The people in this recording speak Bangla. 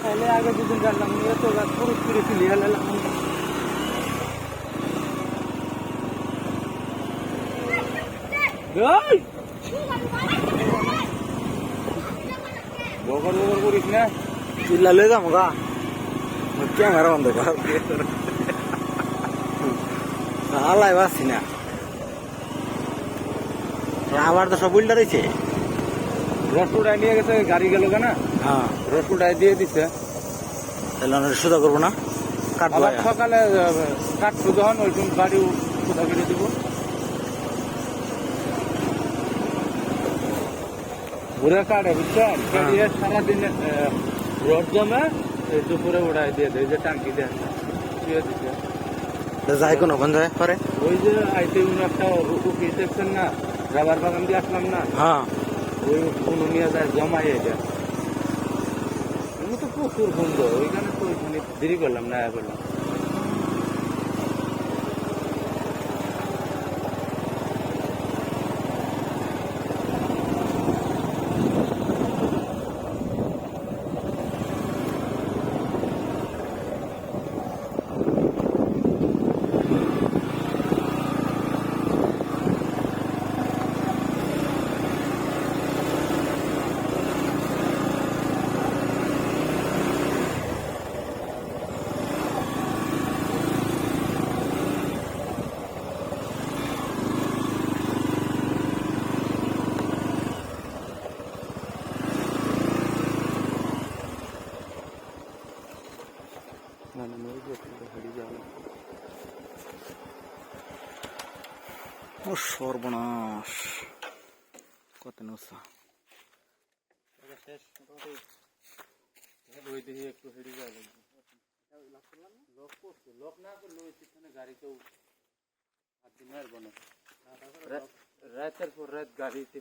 তাহলে আগে দুদিন জানলাম নিয়ে তো পুরো ফিরে ফিরে হেলালাম বগর বগর করিস না চিল্লা লয়ে যাবো গা ক্যামেরা বন্ধ কর আলাই পাচ্ছি না আবার তো সব উল্টা দিচ্ছে রসুলটাই নিয়ে গেছে গাড়ি গেল কেনা হ্যাঁ রসুলটাই দিয়ে দিছে তাহলে আমরা সোজা করবো না কাটবো আবার সকালে কাটবো যখন ওই গাড়ি কোথা কেটে দিব ঘুরে কাটে বুঝছেন কাটিয়ে সারাদিন রোদ জমে দুপুরে উড়াই দিয়ে দেয় যে টাঙ্কি দিয়ে শুয়ে দিচ্ছে যাই কোনো ওখান যায় পরে ওই যে আইতে একটা উঠি দেখছেন না রাবার বাগান দিয়ে আসলাম না হ্যাঁ ওই কোনো নিয়ে যায় জমাই এটা আমি তো প্রচুর গন্ধ ওইখানে তো ওইখানে দেরি করলাম না করলাম ও সর্বনাশ কত নৌসা ওই দিকে একটু হেঁটে যাওয়া লাগবে লক করছে লক না করলে ওই পিছনে গাড়ি কেউ হাত দিয়ে মারবো না রাতের পর রাত গাড়িতে